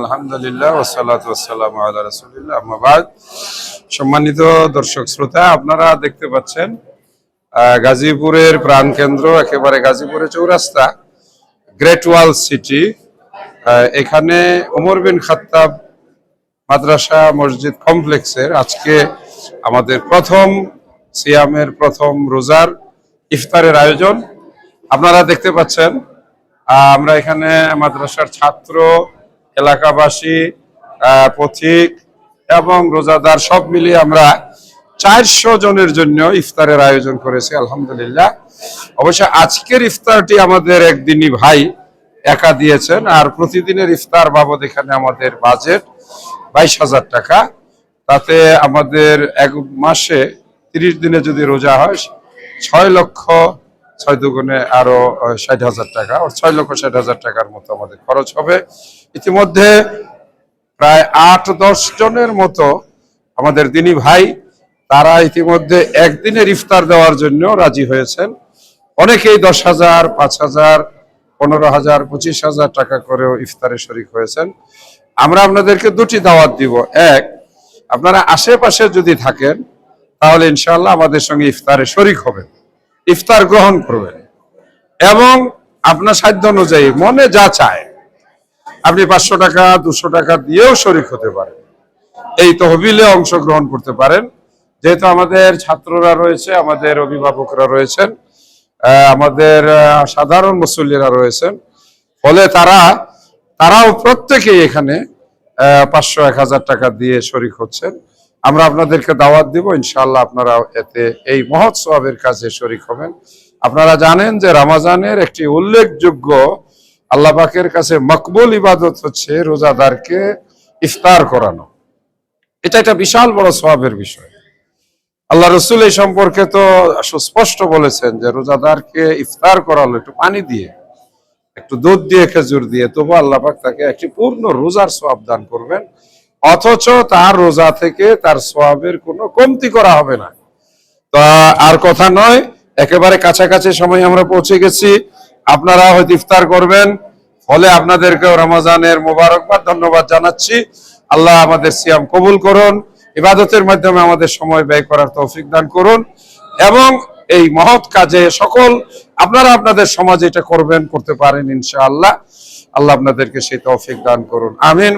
আলহামদুলিল্লাহ ওয়াসসালাতু ওয়াসসালামু আলা রাসূলিল্লাহ আম্মা বাদ। সম্মানিত দর্শক শ্রোতা, আপনারা দেখতে পাচ্ছেন গাজীপুরের প্রাণকেন্দ্র, একেবারে গাজীপুরের চৌরাস্তা, গ্রেট ওয়াল সিটি। এখানে ওমর বিন খাত্তাব মাদ্রাসা মসজিদ কমপ্লেক্সের আজকে আমাদের প্রথম সিয়ামের প্রথম রোজার ইফতারের আয়োজন আপনারা দেখতে পাচ্ছেন। আমরা এখানে মাদ্রাসার ছাত্র, এলাকাবাসী, পথিক এবং রোজাদার সব মিলিয়ে আমরা 400 জনের জন্য ইফতারের আয়োজন করেছি আলহামদুলিল্লাহ। অবশ্য আজকের ইফতারটি আমাদের একদিনই ভাই একা দিয়েছেন, আর প্রতিদিনের ইফতার বাবদ এখানে আমাদের বাজেট 22,000 টাকা। তাতে আমাদের এক মাসে 30 দিনে যদি রোজা হয় 6 লক্ষ 6 দুগুণে আরো 60,000 টাকা, 6,60,000 টাকার মতো আমাদের খরচ হবে। ইতিমধ্যে প্রায় 8-10 জনের মতো আমাদের দিনী ভাই তারা ইতিমধ্যে একদিনের ইফতার দেওয়ার জন্য রাজি হয়েছেন। অনেকেই 10,000, 5,000, 15,000, 25,000 টাকা করেও ইফতারে শরীক হয়েছেন। আমরা আপনাদেরকে দুটি দাওয়াত দিব। এক, আপনারা আশেপাশে যদি থাকেন তাহলে ইনশাআল্লাহ আমাদের সঙ্গে ইফতারে শরীক হবেন, ইফতার গ্রহণ করবেন এবং আপনার সাধ্য অনুযায়ী মনে যা চায় আপনি 500 টাকা 200 টাকা দিয়েও শরীক হতে পারেন, এই তহবিলে অংশগ্রহণ করতে পারেন। যেহেতু আমাদের ছাত্ররা রয়েছে, আমাদের অভিভাবকরা রয়েছেন, আমাদের সাধারণ মুসল্লিরা রয়েছেন, ফলে তারাও প্রত্যেকেই এখানে 500-1000 টাকা দিয়ে শরীক হচ্ছেন। আমরা আপনাদেরকে দাওয়াত দিব, ইনশাআল্লাহ আপনারা এতে এই মহৎ সওয়াবের কাজে শরীক হবেন। আপনারা জানেন যে রমজানের একটি উল্লেখযোগ্য আল্লাহ পাকের কাছে মকবুল ইবাদত হচ্ছে রোজাদারকে ইফতার করানো। এটা একটা বিশাল বড় সওয়াবের বিষয়। আল্লাহ রসুল এই সম্পর্কে তো সুস্পষ্ট বলেছেন যে রোজাদারকে ইফতার করালো একটু পানি দিয়ে, একটু দুধ দিয়ে, খেজুর দিয়ে, তবু আল্লাহ পাক তাকে একটি পূর্ণ রোজার সওয়াব দান করবেন, অথচ তার রোজা থেকে তার সওয়াবের কোনো কমতি করা হবে না। তো আর কথা নয়, একেবারে কাছাকাছি সময় আমরা পৌঁছে গেছি। আপনারা হয়তো ইফতার করবেন, ফলে আপনাদেরকেও রমজানের মোবারকবাদ, ধন্যবাদ জানাচ্ছি। আল্লাহ আমাদের সিয়াম কবুল করুন, ইবাদতের মাধ্যমে আমাদের সময় ব্যয় করার তৌফিক দান করুন এবং এই মহৎ কাজে আপনারা আপনাদের সমাজে এটা করতে পারেন ইনশাআল্লাহ। আল্লাহ আপনাদেরকে সেই তৌফিক দান করুন, আমিন।